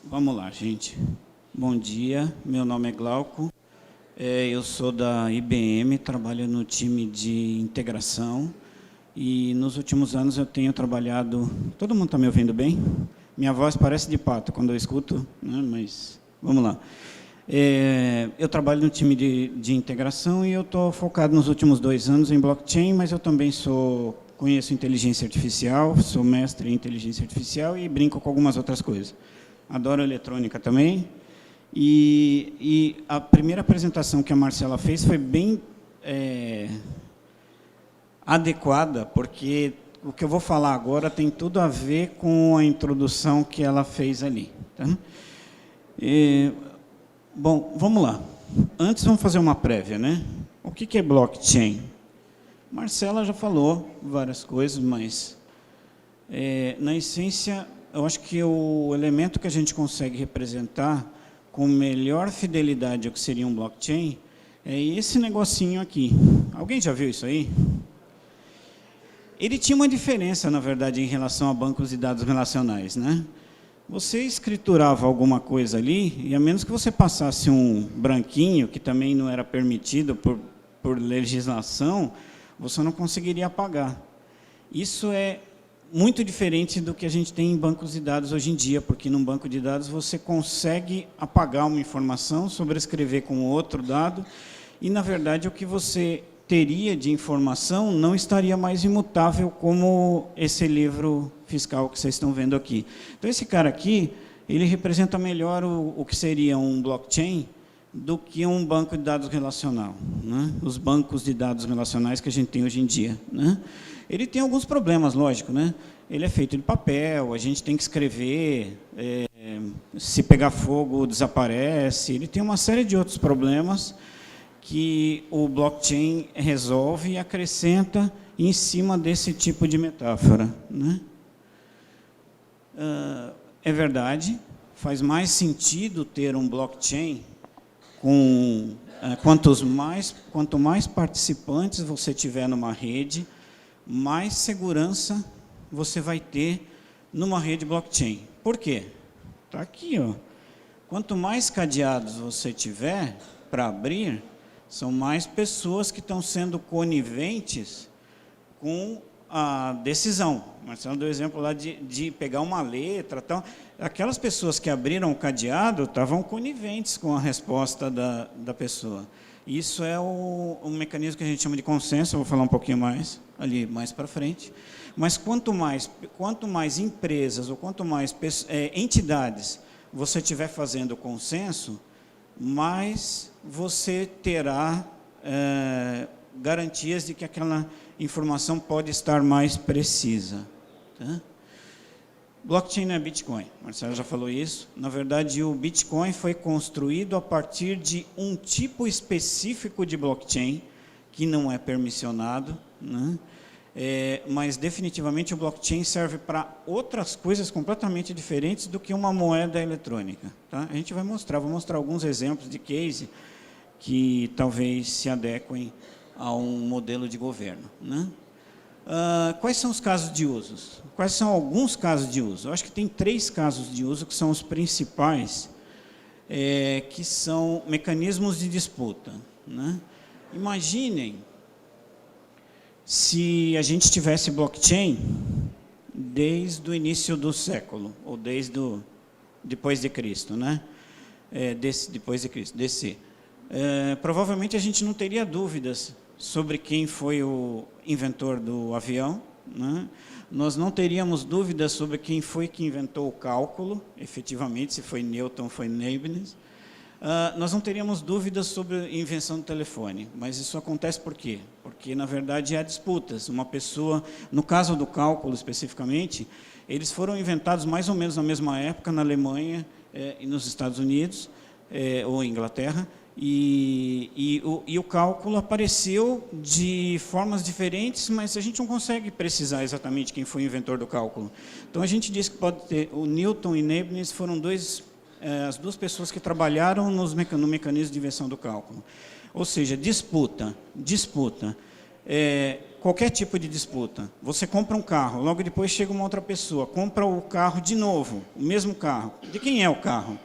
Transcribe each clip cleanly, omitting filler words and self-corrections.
Vamos lá, gente. Bom dia, meu nome é Glauco, eu sou da IBM, trabalho no time de integração e nos últimos anos eu tenho trabalhado... Todo mundo está me ouvindo bem? Minha voz parece de pato quando eu escuto, né? Mas vamos lá. Eu trabalho no time de integração e eu estou focado nos últimos 2 anos em blockchain, mas eu também conheço inteligência artificial, sou mestre em inteligência artificial e brinco com algumas outras coisas. Adoro eletrônica também. E a primeira apresentação que a Marcela fez foi bem adequada, porque o que eu vou falar agora tem tudo a ver com a introdução que ela fez ali. Tá? Bom, vamos lá. Antes, vamos fazer uma prévia, né? O que é blockchain? Marcela já falou várias coisas, mas, na essência, eu acho que o elemento que a gente consegue representar com melhor fidelidade ao que seria um blockchain é esse negocinho aqui. Alguém já viu isso aí? Ele tinha uma diferença, na verdade, em relação a bancos de dados relacionais, né? Você escriturava alguma coisa ali, e a menos que você passasse um branquinho, que também não era permitido por legislação, você não conseguiria apagar. Isso é muito diferente do que a gente tem em bancos de dados hoje em dia, porque num banco de dados você consegue apagar uma informação, sobrescrever com outro dado, e, na verdade, o que você teria de informação não estaria mais imutável como esse livro fiscal que vocês estão vendo aqui. Então, esse cara aqui, ele representa melhor o que seria um blockchain do que um banco de dados relacional, né? Os bancos de dados relacionais que a gente tem hoje em dia, né? Ele tem alguns problemas, lógico, né? Ele é feito de papel, a gente tem que escrever, se pegar fogo, desaparece. Ele tem uma série de outros problemas que o blockchain resolve e acrescenta em cima desse tipo de metáfora, né? É verdade, faz mais sentido ter um blockchain quanto mais participantes você tiver numa rede, mais segurança você vai ter numa rede blockchain. Por quê? Está aqui, ó. Quanto mais cadeados você tiver para abrir, são mais pessoas que estão sendo coniventes com a decisão. Marcelo deu o exemplo lá de pegar uma letra. Tal. Aquelas pessoas que abriram o cadeado estavam coniventes com a resposta da pessoa. Isso é um mecanismo que a gente chama de consenso, eu vou falar um pouquinho mais, ali mais para frente. Mas quanto mais empresas ou quanto mais entidades você estiver fazendo consenso, mais você terá garantias de que aquela informação pode estar mais precisa. Tá? Blockchain não é Bitcoin, Marcelo já falou isso. Na verdade, o Bitcoin foi construído a partir de um tipo específico de blockchain, que não é permissionado, né? Mas definitivamente o blockchain serve para outras coisas completamente diferentes do que uma moeda eletrônica. Tá? A gente vai mostrar, vou mostrar alguns exemplos de case que talvez se adequem a um modelo de governo, né? Quais são os casos de uso? Quais são alguns casos de uso? Eu acho que tem 3 casos de uso que são os principais, que são mecanismos de disputa, né? Imaginem se a gente tivesse blockchain desde o início do século, ou depois de Cristo, né? Depois de Cristo, DC. Provavelmente a gente não teria dúvidas sobre quem foi o inventor do avião, né? Nós não teríamos dúvidas sobre quem foi que inventou o cálculo, efetivamente, se foi Newton ou foi Leibniz. Nós não teríamos dúvidas sobre a invenção do telefone, mas isso acontece por quê? Porque, na verdade, há disputas. Uma pessoa, no caso do cálculo especificamente, eles foram inventados mais ou menos na mesma época na Alemanha e nos Estados Unidos, ou Inglaterra, e o cálculo apareceu de formas diferentes, mas a gente não consegue precisar exatamente quem foi o inventor do cálculo. Então, a gente diz que pode ter... O Newton e Leibniz foram as 2 pessoas que trabalharam no mecanismo de invenção do cálculo. Ou seja, disputa. qualquer tipo de disputa. Você compra um carro, logo depois chega uma outra pessoa, compra o carro de novo, o mesmo carro. De quem é o carro?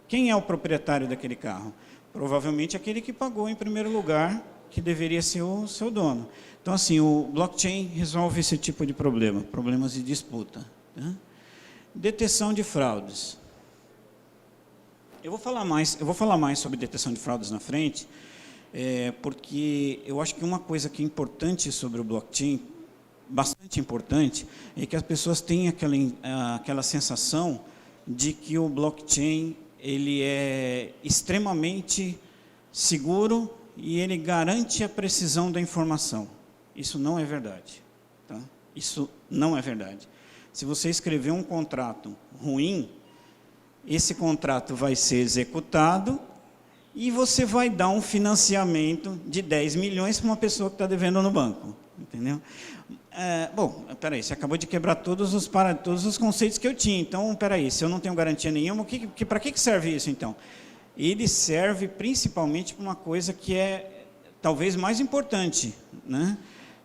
Quem é o proprietário daquele carro? Provavelmente aquele que pagou em primeiro lugar, que deveria ser o seu dono. Então, assim, o blockchain resolve esse tipo de problema, problemas de disputa. Tá? Detecção de fraudes. Eu vou falar mais sobre detecção de fraudes na frente, porque eu acho que uma coisa que é importante sobre o blockchain, bastante importante, é que as pessoas têm aquela sensação de que o blockchain ele é extremamente seguro e ele garante a precisão da informação. Isso não é verdade. Tá? Isso não é verdade. Se você escrever um contrato ruim, esse contrato vai ser executado e você vai dar um financiamento de 10 milhões para uma pessoa que está devendo no banco. Entendeu? Bom, peraí, você acabou de quebrar todos os conceitos que eu tinha. Então, peraí, se eu não tenho garantia nenhuma, para que serve isso, então? Ele serve principalmente para uma coisa que é talvez mais importante, né?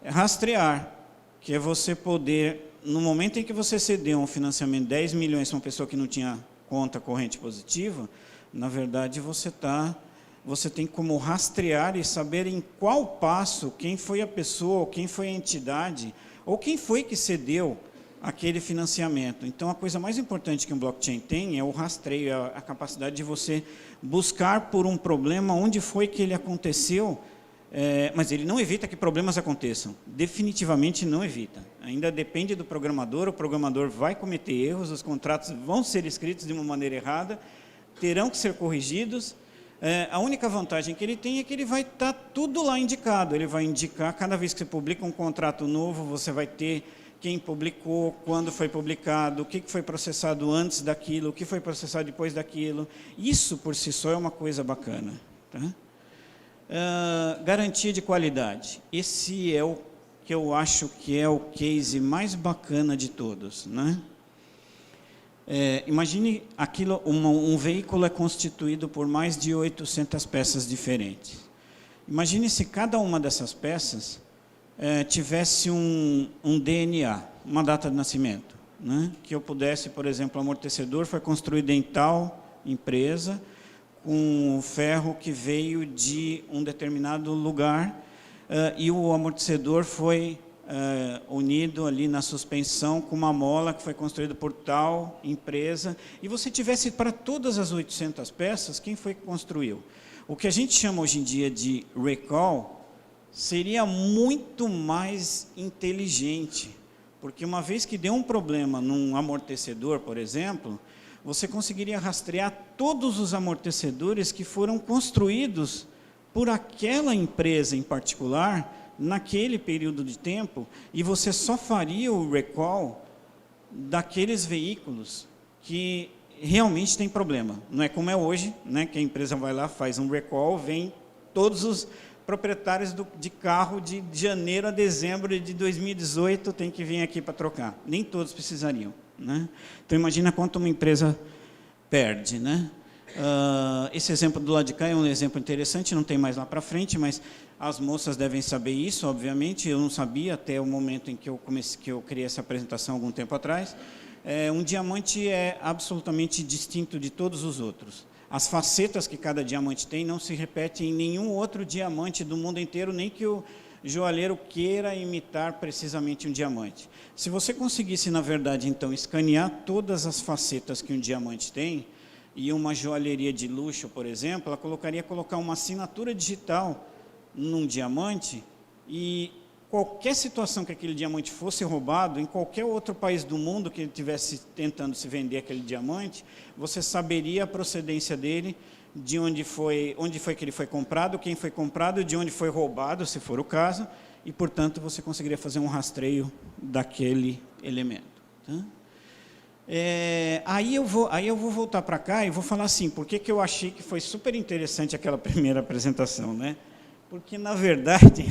É rastrear, que é você poder, no momento em que você cedeu um financiamento de 10 milhões para uma pessoa que não tinha conta corrente positiva, na verdade você tem como rastrear e saber em qual passo, quem foi a pessoa, ou quem foi a entidade, ou quem foi que cedeu aquele financiamento. Então, a coisa mais importante que um blockchain tem é o rastreio, a capacidade de você buscar por um problema onde foi que ele aconteceu, mas ele não evita que problemas aconteçam. Definitivamente não evita. Ainda depende do programador, o programador vai cometer erros, os contratos vão ser escritos de uma maneira errada, terão que ser corrigidos. A única vantagem que ele tem é que ele vai estar tudo lá indicado. Ele vai indicar, cada vez que você publica um contrato novo, você vai ter quem publicou, quando foi publicado, o que foi processado antes daquilo, o que foi processado depois daquilo. Isso, por si só, é uma coisa bacana. Tá? Garantia de qualidade. Esse é o que eu acho que é o case mais bacana de todos, né? Imagine aquilo, um veículo é constituído por mais de 800 peças diferentes. Imagine se cada uma dessas peças tivesse um DNA, uma data de nascimento, né? Que eu pudesse, por exemplo, o amortecedor foi construído em tal empresa, com ferro que veio de um determinado lugar, e o amortecedor foi unido ali na suspensão com uma mola que foi construída por tal empresa, e você tivesse para todas as 800 peças, quem foi que construiu? O que a gente chama hoje em dia de recall seria muito mais inteligente, porque uma vez que deu um problema num amortecedor, por exemplo, você conseguiria rastrear todos os amortecedores que foram construídos por aquela empresa em particular, naquele período de tempo, e você só faria o recall daqueles veículos que realmente tem problema. Não é como é hoje, né, que a empresa vai lá, faz um recall, vem todos os proprietários de carro de janeiro a dezembro de 2018 tem que vir aqui para trocar. Nem todos precisariam, né? Então, imagina quanto uma empresa perde, né? Esse exemplo do lado de cá é um exemplo interessante, não tem mais lá para frente, mas as moças devem saber isso, obviamente. Eu não sabia até o momento em que eu criei essa apresentação algum tempo atrás. Um diamante é absolutamente distinto de todos os outros. As facetas que cada diamante tem não se repetem em nenhum outro diamante do mundo inteiro, nem que o joalheiro queira imitar precisamente um diamante. Se você conseguisse, na verdade, então, escanear todas as facetas que um diamante tem, e uma joalheria de luxo, por exemplo, ela colocar uma assinatura digital num diamante, e qualquer situação que aquele diamante fosse roubado, em qualquer outro país do mundo que ele estivesse tentando se vender aquele diamante, você saberia a procedência dele, de onde foi que ele foi comprado, quem foi comprado, de onde foi roubado, se for o caso, e, portanto, você conseguiria fazer um rastreio daquele elemento. Tá? Aí eu vou voltar para cá e vou falar assim, por que eu achei que foi super interessante aquela primeira apresentação, né? Porque, na verdade,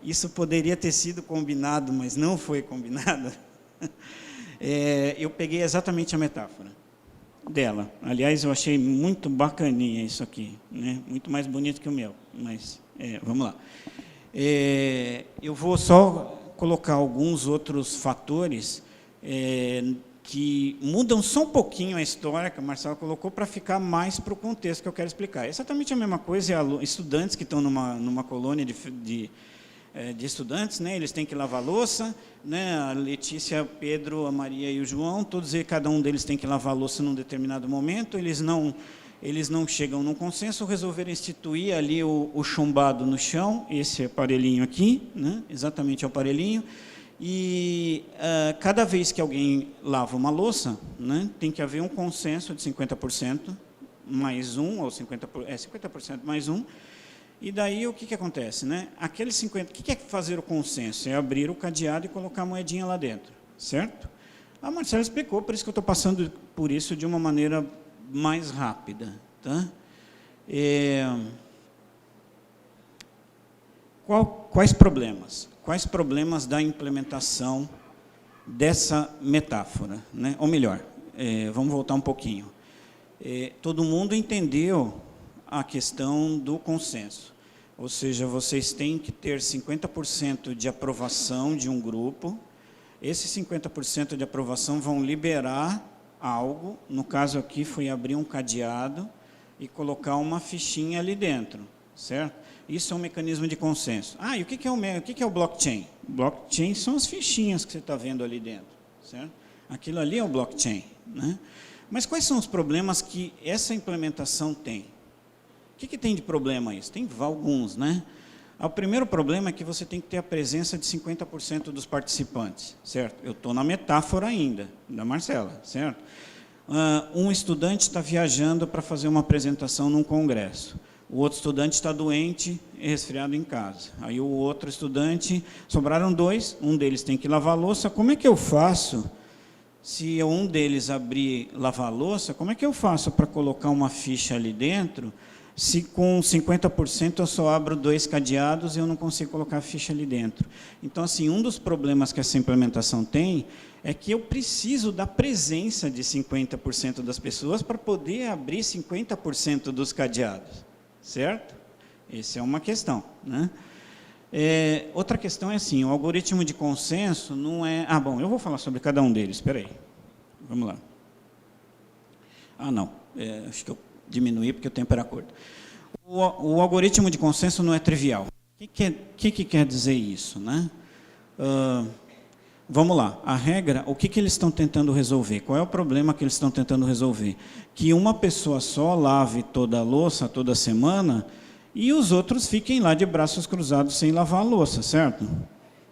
isso poderia ter sido combinado, mas não foi combinado. Eu peguei exatamente a metáfora dela. Aliás, eu achei muito bacaninha isso aqui, né? Muito mais bonito que o meu, mas vamos lá. Eu vou só colocar alguns outros fatores que mudam só um pouquinho a história que a Marcela colocou para ficar mais para o contexto que eu quero explicar. É exatamente a mesma coisa, estudantes que estão numa colônia de estudantes, né? Eles têm que lavar louça, né? A Letícia, o Pedro, a Maria e o João, cada um deles tem que lavar louça num determinado momento, eles não chegam num consenso, resolveram instituir ali o chumbado no chão, esse aparelhinho aqui, né? Exatamente o aparelhinho, e cada vez que alguém lava uma louça, né, tem que haver um consenso de 50% mais um, ou 50% mais um. E daí o que acontece? Né? Aqueles 50%, o que é fazer o consenso? É abrir o cadeado e colocar a moedinha lá dentro, certo? A Marcela explicou, por isso que eu estou passando por isso de uma maneira mais rápida. Tá? Quais problemas? Quais problemas da implementação dessa metáfora? Né? Ou melhor, vamos voltar um pouquinho. Todo mundo entendeu a questão do consenso. Ou seja, vocês têm que ter 50% de aprovação de um grupo. Esses 50% de aprovação vão liberar algo. No caso aqui, foi abrir um cadeado e colocar uma fichinha ali dentro, certo? Isso é um mecanismo de consenso. E o que é o blockchain? Blockchain são as fichinhas que você está vendo ali dentro, certo? Aquilo ali é o blockchain, né? Mas quais são os problemas que essa implementação tem? O que tem de problema isso? Tem alguns, né? O primeiro problema é que você tem que ter a presença de 50% dos participantes, certo? Eu estou na metáfora ainda, da Marcela, certo? Um estudante está viajando para fazer uma apresentação num congresso. O outro estudante está doente e resfriado em casa. Aí o outro estudante, sobraram dois, um deles tem que lavar a louça. Como é que eu faço, se um deles lavar a louça, como é que eu faço para colocar uma ficha ali dentro, se com 50% eu só abro 2 cadeados e eu não consigo colocar a ficha ali dentro? Então, assim, um dos problemas que essa implementação tem é que eu preciso da presença de 50% das pessoas para poder abrir 50% dos cadeados. Certo? Essa é uma questão, né? Outra questão é assim, o algoritmo de consenso não é... bom, eu vou falar sobre cada um deles, espera aí. Vamos lá. Não, acho que eu diminuí porque o tempo era curto. O algoritmo de consenso não é trivial. O que quer dizer isso, né? Vamos lá, a regra, o que eles estão tentando resolver? Qual é o problema que eles estão tentando resolver? Que uma pessoa só lave toda a louça toda semana e os outros fiquem lá de braços cruzados sem lavar a louça, certo?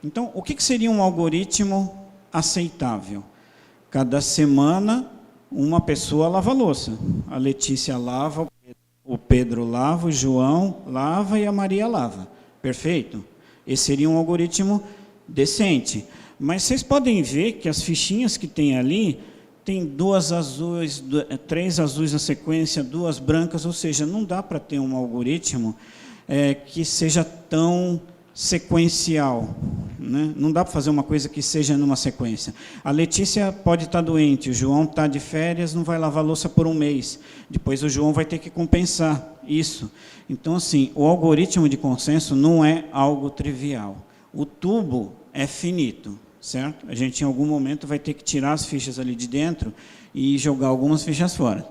Então, o que seria um algoritmo aceitável? Cada semana, uma pessoa lava a louça. A Letícia lava, o Pedro lava, o João lava e a Maria lava. Perfeito? Esse seria um algoritmo decente. Mas vocês podem ver que as fichinhas que tem ali, tem 2 azuis, 3 azuis na sequência, 2 brancas, ou seja, não dá para ter um algoritmo que seja tão sequencial, né? Não dá para fazer uma coisa que seja numa sequência. A Letícia pode estar doente, o João está de férias, não vai lavar louça por um mês. Depois o João vai ter que compensar isso. Então, assim, o algoritmo de consenso não é algo trivial. O tubo é finito, certo? A gente, em algum momento, vai ter que tirar as fichas ali de dentro e jogar algumas fichas fora.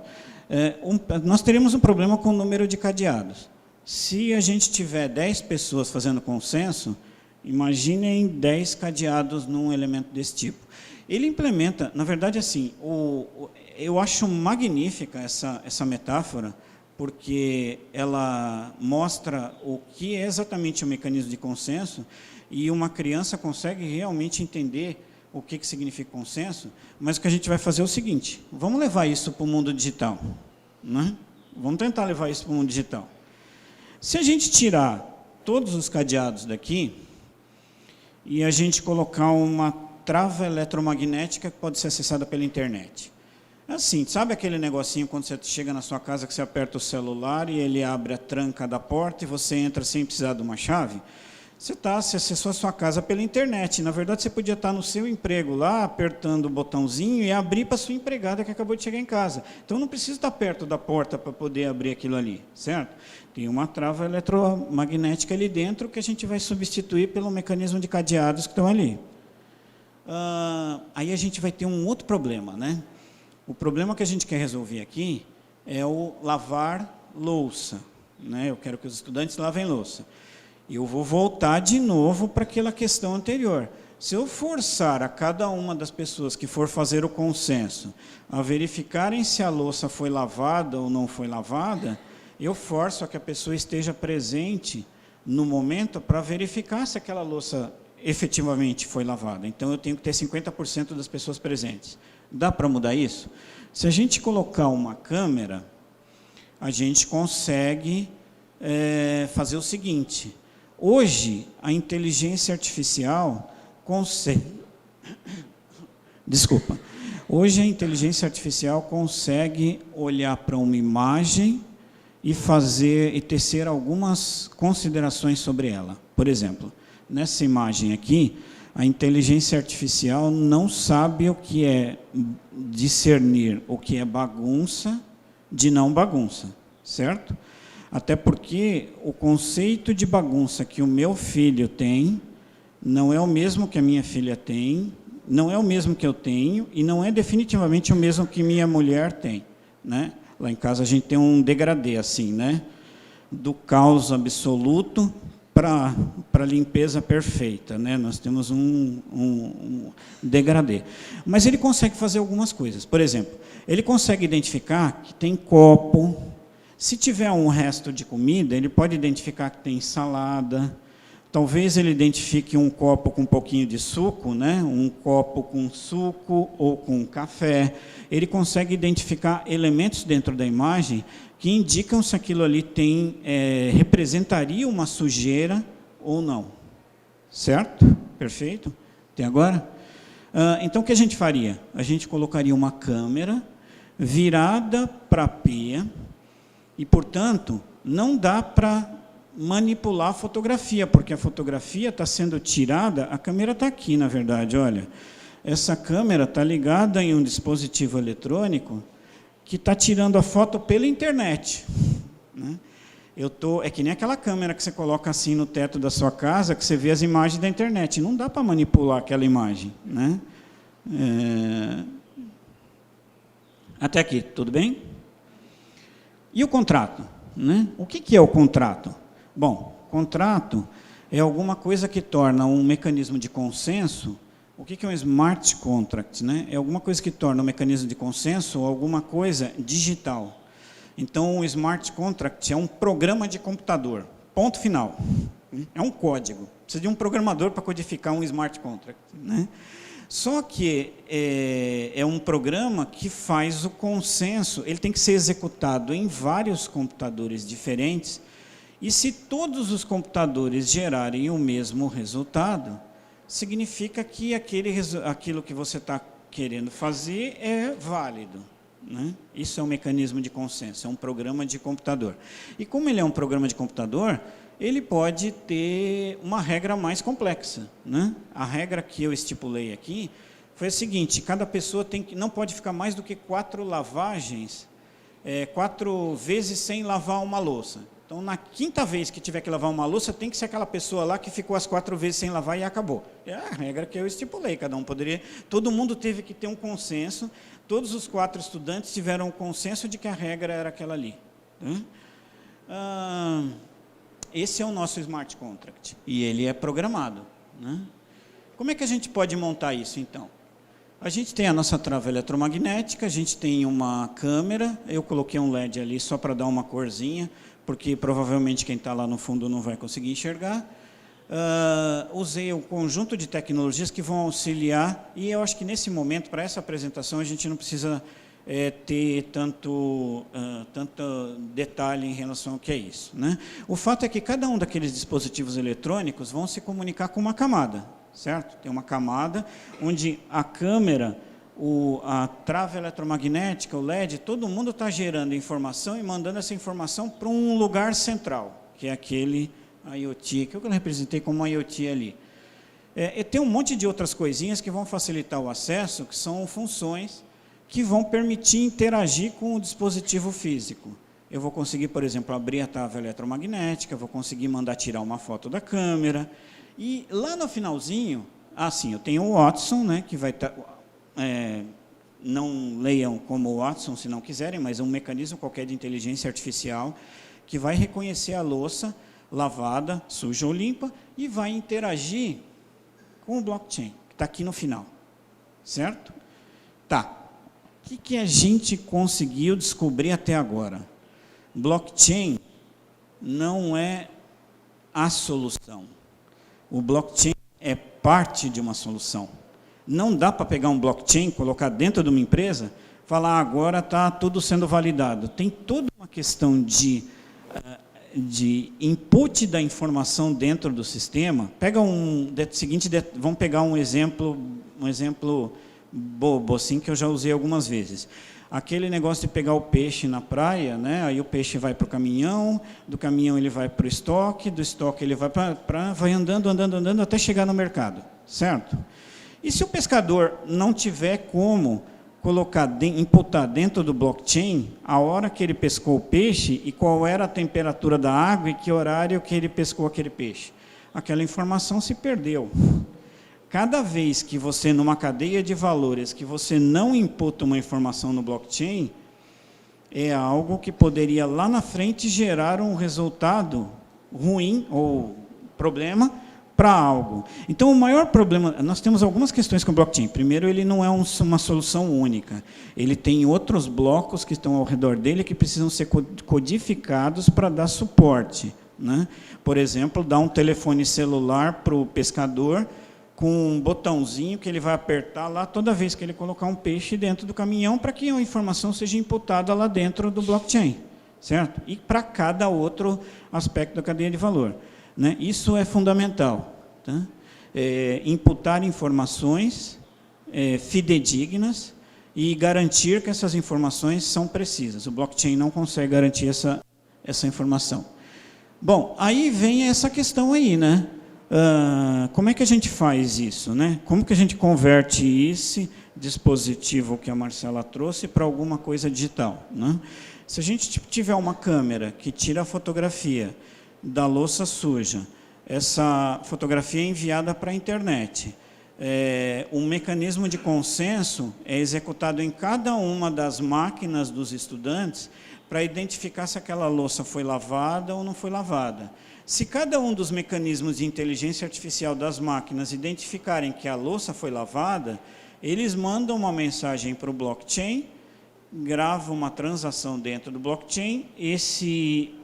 Nós teremos um problema com o número de cadeados. Se a gente tiver 10 pessoas fazendo consenso, imaginem 10 cadeados num elemento desse tipo. Ele implementa, na verdade, assim, eu acho magnífica essa metáfora, porque ela mostra o que é exatamente o mecanismo de consenso, e uma criança consegue realmente entender o que significa consenso, mas o que a gente vai fazer é o seguinte, vamos levar isso para o mundo digital, né? Vamos tentar levar isso para o mundo digital. Se a gente tirar todos os cadeados daqui, e a gente colocar uma trava eletromagnética que pode ser acessada pela internet. Assim, sabe aquele negocinho quando você chega na sua casa que você aperta o celular e ele abre a tranca da porta e você entra sem precisar de uma chave? Você acessou a sua casa pela internet. Na verdade, você podia estar no seu emprego lá, apertando o botãozinho e abrir para a sua empregada que acabou de chegar em casa. Então, não precisa estar perto da porta para poder abrir aquilo ali, certo? Tem uma trava eletromagnética ali dentro que a gente vai substituir pelo mecanismo de cadeados que estão ali. Aí a gente vai ter um outro problema, né? O problema que a gente quer resolver aqui é o lavar louça, né? Eu quero que os estudantes lavem louça. Eu vou voltar de novo para aquela questão anterior. Se eu forçar a cada uma das pessoas que for fazer o consenso a verificarem se a louça foi lavada ou não foi lavada, eu forço a que a pessoa esteja presente no momento para verificar se aquela louça efetivamente foi lavada. Então, eu tenho que ter 50% das pessoas presentes. Dá para mudar isso? Se a gente colocar uma câmera, a gente consegue fazer o seguinte. Hoje, a inteligência artificial consegue... Desculpa. Hoje, a inteligência artificial consegue olhar para uma imagem e tecer algumas considerações sobre ela. Por exemplo, nessa imagem aqui, a inteligência artificial não sabe o que é discernir o que é bagunça de não bagunça, certo? Até porque o conceito de bagunça que o meu filho tem não é o mesmo que a minha filha tem, não é o mesmo que eu tenho e não é definitivamente o mesmo que minha mulher tem, né? Lá em casa a gente tem um degradê assim, né? Do caos absoluto para a limpeza perfeita, né? Nós temos um degradê. Mas ele consegue fazer algumas coisas. Por exemplo, ele consegue identificar que tem copo. Se tiver um resto de comida, ele pode identificar que tem salada. Talvez ele identifique um copo com um pouquinho de suco, né? Um copo com suco ou com café. Ele consegue identificar elementos dentro da imagem que indicam se aquilo ali representaria uma sujeira ou não. Certo? Perfeito? Até agora? Então, o que a gente faria? A gente colocaria uma câmera virada para a pia e, portanto, não dá para manipular a fotografia, porque a fotografia está sendo tirada, a câmera está aqui, na verdade, olha. Essa câmera está ligada em um dispositivo eletrônico que está tirando a foto pela internet, né? É que nem aquela câmera que você coloca assim no teto da sua casa, que você vê as imagens da internet. Não dá para manipular aquela imagem, né? Até aqui, tudo bem? E o contrato, né? O que é o contrato? Bom, contrato é alguma coisa que torna um mecanismo de consenso. O que é um smart contract, né? É alguma coisa que torna um mecanismo de consenso ou alguma coisa digital. Então, o smart contract é um programa de computador, ponto final. É um código. Precisa de um programador para codificar um smart contract, né? Só que é um programa que faz o consenso, ele tem que ser executado em vários computadores diferentes, e se todos os computadores gerarem o mesmo resultado, significa que aquilo que você está querendo fazer é válido, né? Isso é um mecanismo de consenso, é um programa de computador. E como ele é um programa de computador, ele pode ter uma regra mais complexa, né? A regra que eu estipulei aqui foi a seguinte: cada pessoa não pode ficar mais do que 4 lavagens, 4 vezes sem lavar uma louça. Então, na 5ª vez que tiver que lavar uma louça, tem que ser aquela pessoa lá que ficou as 4 vezes sem lavar e acabou. É a regra que eu estipulei, todo mundo teve que ter um consenso, todos os 4 estudantes tiveram um consenso de que a regra era aquela ali, né? Esse é o nosso smart contract, e ele é programado, né? Como é que a gente pode montar isso, então? A gente tem a nossa trava eletromagnética, a gente tem uma câmera, eu coloquei um LED ali só para dar uma corzinha, porque provavelmente quem está lá no fundo não vai conseguir enxergar. Usei um conjunto de tecnologias que vão auxiliar, e eu acho que nesse momento, para essa apresentação, a gente não precisa ter tanto detalhe em relação ao que é isso, né? O fato é que cada um daqueles dispositivos eletrônicos vão se comunicar com uma camada, certo? Tem uma camada onde a câmera, a trava eletromagnética, o LED, todo mundo está gerando informação e mandando essa informação para um lugar central, que é aquele IoT, que eu representei como IoT ali. Tem um monte de outras coisinhas que vão facilitar o acesso, que são funções que vão permitir interagir com o dispositivo físico. Eu vou conseguir, por exemplo, abrir a trava eletromagnética, vou conseguir mandar tirar uma foto da câmera. E lá no finalzinho, eu tenho o Watson, né, que vai estar... não leiam como o Watson, se não quiserem, mas é um mecanismo qualquer de inteligência artificial que vai reconhecer a louça lavada, suja ou limpa, e vai interagir com o blockchain, que está aqui no final. Certo? Tá. O que a gente conseguiu descobrir até agora? Blockchain não é a solução. O blockchain é parte de uma solução. Não dá para pegar um blockchain, colocar dentro de uma empresa, falar agora está tudo sendo validado. Tem toda uma questão de input da informação dentro do sistema. Pega vamos pegar um exemplo bobo, assim, que eu já usei algumas vezes. Aquele negócio de pegar o peixe na praia, né? Aí o peixe vai para o caminhão, do caminhão ele vai para o estoque, do estoque ele vai vai andando até chegar no mercado, certo? E se o pescador não tiver como imputar dentro do blockchain a hora que ele pescou o peixe e qual era a temperatura da água e que horário que ele pescou aquele peixe, aquela informação se perdeu. Cada vez que você, numa cadeia de valores, que você não imputa uma informação no blockchain, é algo que poderia lá na frente gerar um resultado ruim ou problema para algo. Então, o maior problema, nós temos algumas questões com o blockchain. Primeiro, ele não é uma solução única. Ele tem outros blocos que estão ao redor dele que precisam ser codificados para dar suporte, né? Por exemplo, dar um telefone celular para o pescador com um botãozinho que ele vai apertar lá toda vez que ele colocar um peixe dentro do caminhão para que a informação seja imputada lá dentro do blockchain, certo? E para cada outro aspecto da cadeia de valor, né? Isso é fundamental, tá? Imputar informações fidedignas e garantir que essas informações são precisas. O blockchain não consegue garantir essa informação. Bom, aí vem essa questão aí, né? Como é que a gente faz isso, né? Como que a gente converte esse dispositivo que a Marcela trouxe para alguma coisa digital, né? Se a gente tiver uma câmera que tira a fotografia da louça suja, essa fotografia é enviada para a internet. Um mecanismo de consenso é executado em cada uma das máquinas dos estudantes para identificar se aquela louça foi lavada ou não foi lavada. Se cada um dos mecanismos de inteligência artificial das máquinas identificarem que a louça foi lavada, eles mandam uma mensagem para o blockchain, gravam uma transação dentro do blockchain,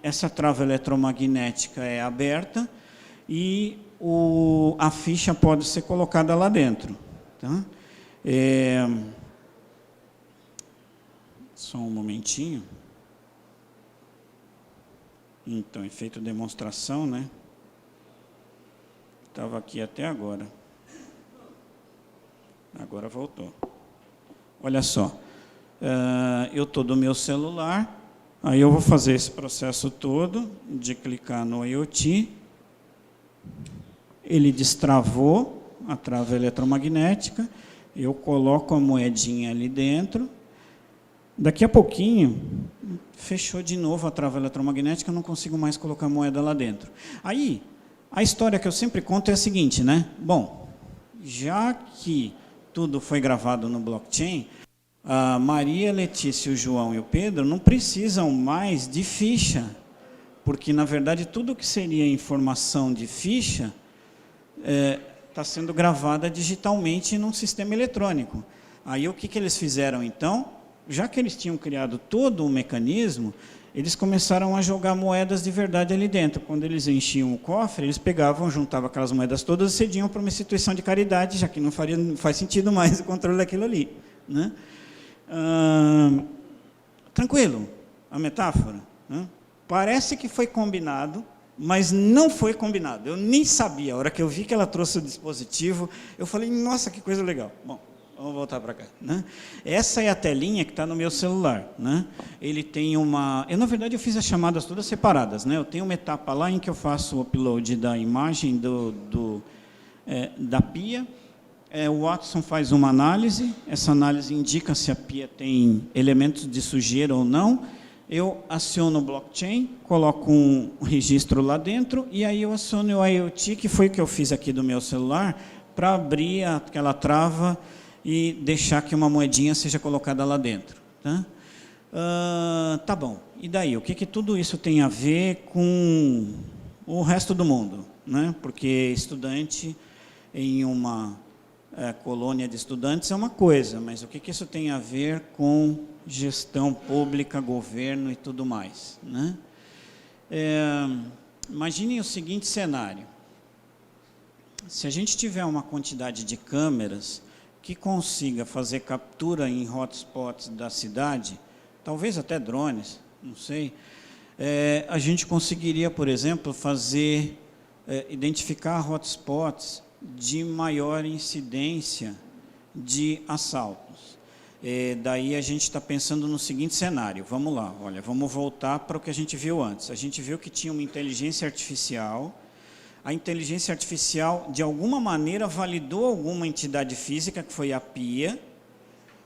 essa trava eletromagnética é aberta e a ficha pode ser colocada lá dentro. Tá? Só um momentinho. Então, efeito demonstração, né? Estava aqui até agora. Agora voltou. Olha só. Eu estou do meu celular, aí eu vou fazer esse processo todo de clicar no IoT. Ele destravou a trava eletromagnética, eu coloco a moedinha ali dentro. Daqui a pouquinho, fechou de novo a trava eletromagnética, eu não consigo mais colocar a moeda lá dentro. Aí, a história que eu sempre conto é a seguinte, né? Bom, já que tudo foi gravado no blockchain, a Maria, Letícia, o João e o Pedro não precisam mais de ficha, porque, na verdade, tudo que seria informação de ficha está sendo gravada digitalmente num sistema eletrônico. Aí, o que eles fizeram, então? Já que eles tinham criado todo o mecanismo, eles começaram a jogar moedas de verdade ali dentro. Quando eles enchiam o cofre, eles pegavam, juntavam aquelas moedas todas e cediam para uma instituição de caridade, já que não faz sentido mais o controle daquilo ali, né? Tranquilo, a metáfora, né? Parece que foi combinado, mas não foi combinado. Eu nem sabia. A hora que eu vi que ela trouxe o dispositivo, eu falei, nossa, que coisa legal. Bom, Vamos voltar para cá, né? Essa é a telinha que está no meu celular, né? Ele tem uma... na verdade, eu fiz as chamadas todas separadas, né? Eu tenho uma etapa lá em que eu faço o upload da imagem da pia. O Watson faz uma análise. Essa análise indica se a pia tem elementos de sujeira ou não. Eu aciono o blockchain, coloco um registro lá dentro, e aí eu aciono o IoT, que foi o que eu fiz aqui do meu celular, para abrir aquela trava e deixar que uma moedinha seja colocada lá dentro. Tá? Tá bom. E daí? O que tudo isso tem a ver com o resto do mundo? Né? Porque estudante em uma colônia de estudantes é uma coisa, mas o que isso tem a ver com gestão pública, governo e tudo mais? Né? Imaginem o seguinte cenário. Se a gente tiver uma quantidade de câmeras que consiga fazer captura em hotspots da cidade, talvez até drones, não sei, a gente conseguiria, por exemplo, identificar hotspots de maior incidência de assaltos. Daí a gente está pensando no seguinte cenário. Vamos lá, olha, vamos voltar para o que a gente viu antes. A gente viu que tinha uma inteligência artificial. A inteligência artificial, de alguma maneira, validou alguma entidade física, que foi a PIA,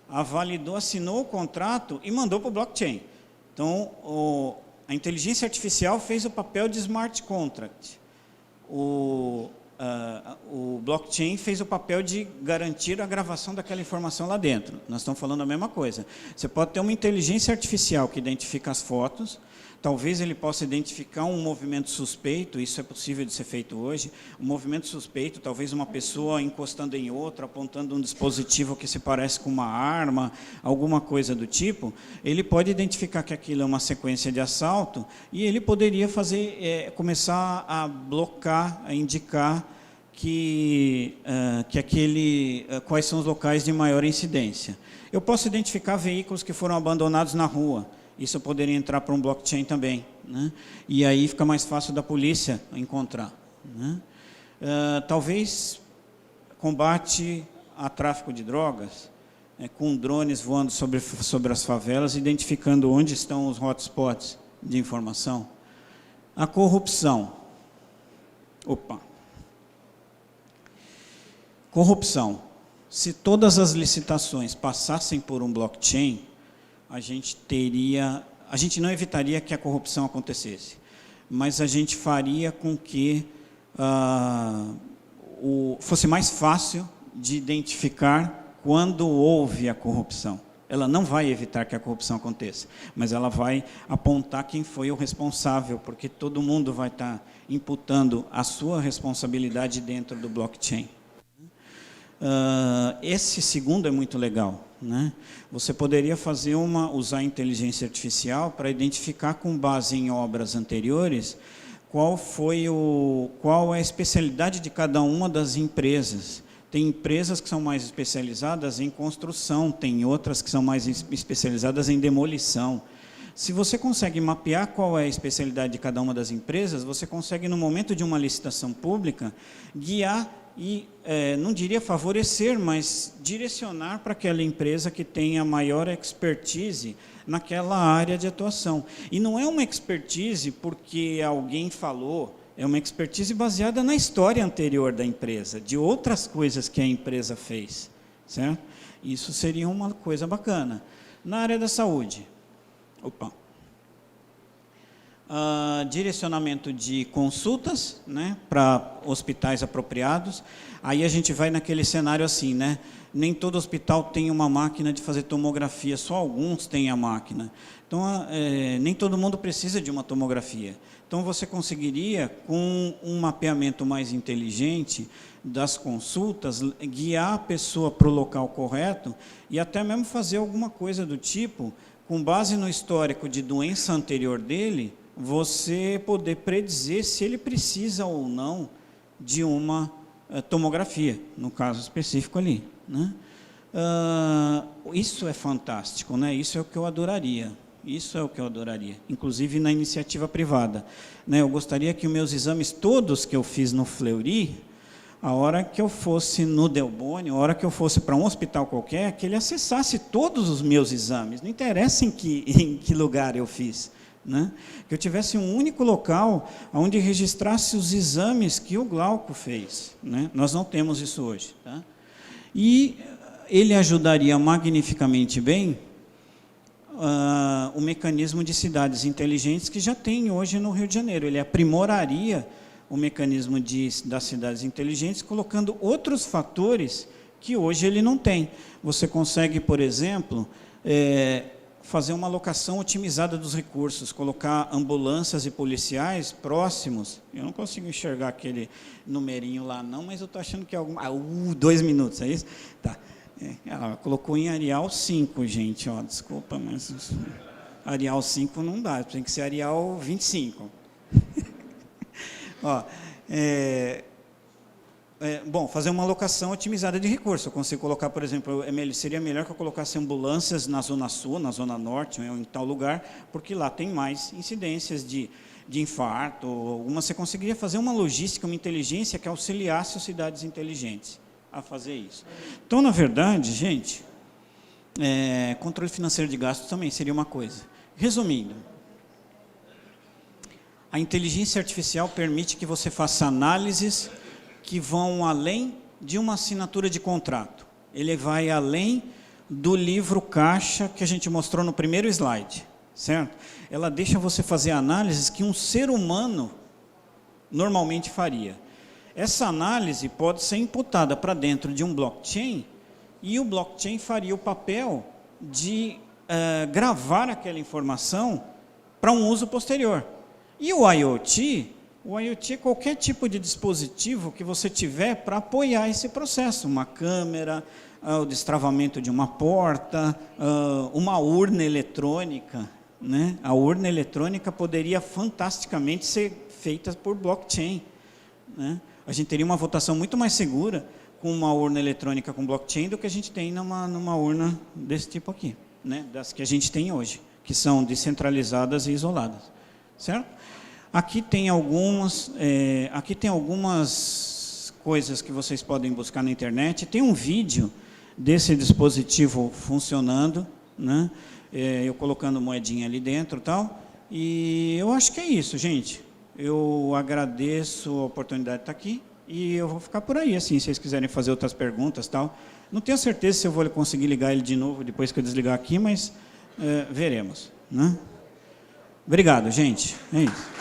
a validou, assinou o contrato e mandou para o blockchain. Então, a inteligência artificial fez o papel de smart contract. O blockchain fez o papel de garantir a gravação daquela informação lá dentro. Nós estamos falando a mesma coisa. Você pode ter uma inteligência artificial que identifica as fotos, talvez ele possa identificar um movimento suspeito, isso é possível de ser feito hoje, um movimento suspeito, talvez uma pessoa encostando em outra, apontando um dispositivo que se parece com uma arma, alguma coisa do tipo. Ele pode identificar que aquilo é uma sequência de assalto e ele poderia começar a blocar, a indicar quais são os locais de maior incidência. Eu posso identificar veículos que foram abandonados na rua. Isso poderia entrar para um blockchain também, né? E aí fica mais fácil da polícia encontrar, né? Talvez combate a tráfico de drogas, com drones voando sobre as favelas, identificando onde estão os hotspots de informação. A corrupção. Corrupção. Se todas as licitações passassem por um blockchain, a gente não evitaria que a corrupção acontecesse, mas a gente faria com que fosse mais fácil de identificar quando houve a corrupção. Ela não vai evitar que a corrupção aconteça, mas ela vai apontar quem foi o responsável, porque todo mundo vai estar imputando a sua responsabilidade dentro do blockchain. Esse segundo é muito legal, né? Você poderia usar a inteligência artificial para identificar, com base em obras anteriores, qual é a especialidade de cada uma das empresas. Tem empresas que são mais especializadas em construção, tem outras que são mais especializadas em demolição. Se você consegue mapear qual é a especialidade de cada uma das empresas, você consegue, no momento de uma licitação pública, guiar e, não diria favorecer, mas direcionar para aquela empresa que tenha maior expertise naquela área de atuação. E não é uma expertise porque alguém falou, é uma expertise baseada na história anterior da empresa, de outras coisas que a empresa fez, certo? Isso seria uma coisa bacana. Na área da saúde, direcionamento de consultas, né, para hospitais apropriados. Aí a gente vai naquele cenário assim, né? Nem todo hospital tem uma máquina de fazer tomografia, só alguns têm a máquina. Então, nem todo mundo precisa de uma tomografia. Então, você conseguiria, com um mapeamento mais inteligente das consultas, guiar a pessoa para o local correto e até mesmo fazer alguma coisa do tipo, com base no histórico de doença anterior dele, você poder predizer se ele precisa ou não de uma tomografia, no caso específico ali, né? Isso é fantástico, né? Isso é o que eu adoraria. Isso é o que eu adoraria, inclusive na iniciativa privada, né? Eu gostaria que os meus exames todos que eu fiz no Fleury a hora que eu fosse no Delboni, a hora que eu fosse para um hospital qualquer, que ele acessasse todos os meus exames, não interessa em que lugar eu fiz, né? Que eu tivesse um único local onde registrasse os exames que o Glauco fez, né? Nós não temos isso hoje, tá? E ele ajudaria magnificamente bem o mecanismo de cidades inteligentes que já tem hoje no Rio de Janeiro. Ele aprimoraria o mecanismo das cidades inteligentes, colocando outros fatores que hoje ele não tem. Você consegue, por exemplo, fazer uma alocação otimizada dos recursos, colocar ambulâncias e policiais próximos. Eu não consigo enxergar aquele numerinho lá, não, mas eu estou achando que é algum... 2 minutos, é isso? Tá. Ela colocou em Arial 5, gente. Ó, desculpa, mas Arial 5 não dá, tem que ser Arial 25. Ó, bom, fazer uma alocação otimizada de recursos. Eu consigo colocar, por exemplo, seria melhor que eu colocasse ambulâncias na Zona Sul, na Zona Norte, ou em tal lugar, porque lá tem mais incidências de infarto. Você conseguiria fazer uma logística, uma inteligência que auxiliasse as cidades inteligentes a fazer isso. Então, na verdade, gente, controle financeiro de gastos também seria uma coisa. Resumindo, a inteligência artificial permite que você faça análises que vão além de uma assinatura de contrato. Ele vai além do livro caixa que a gente mostrou no primeiro slide, certo? Ela deixa você fazer análises que um ser humano normalmente faria. Essa análise pode ser imputada para dentro de um blockchain e o blockchain faria o papel de gravar aquela informação para um uso posterior. E o IoT é qualquer tipo de dispositivo que você tiver para apoiar esse processo. Uma câmera, o destravamento de uma porta, uma urna eletrônica, né? A urna eletrônica poderia fantasticamente ser feita por blockchain, né? A gente teria uma votação muito mais segura com uma urna eletrônica com blockchain do que a gente tem numa urna desse tipo aqui, né? Das que a gente tem hoje, que são descentralizadas e isoladas, certo? Aqui tem algumas coisas que vocês podem buscar na internet. Tem um vídeo desse dispositivo funcionando, né? Eu colocando moedinha ali dentro e tal. E eu acho que é isso, gente. Eu agradeço a oportunidade de estar aqui e eu vou ficar por aí, assim, se vocês quiserem fazer outras perguntas, tal. Não tenho certeza se eu vou conseguir ligar ele de novo depois que eu desligar aqui, mas veremos, né? Obrigado, gente. É isso.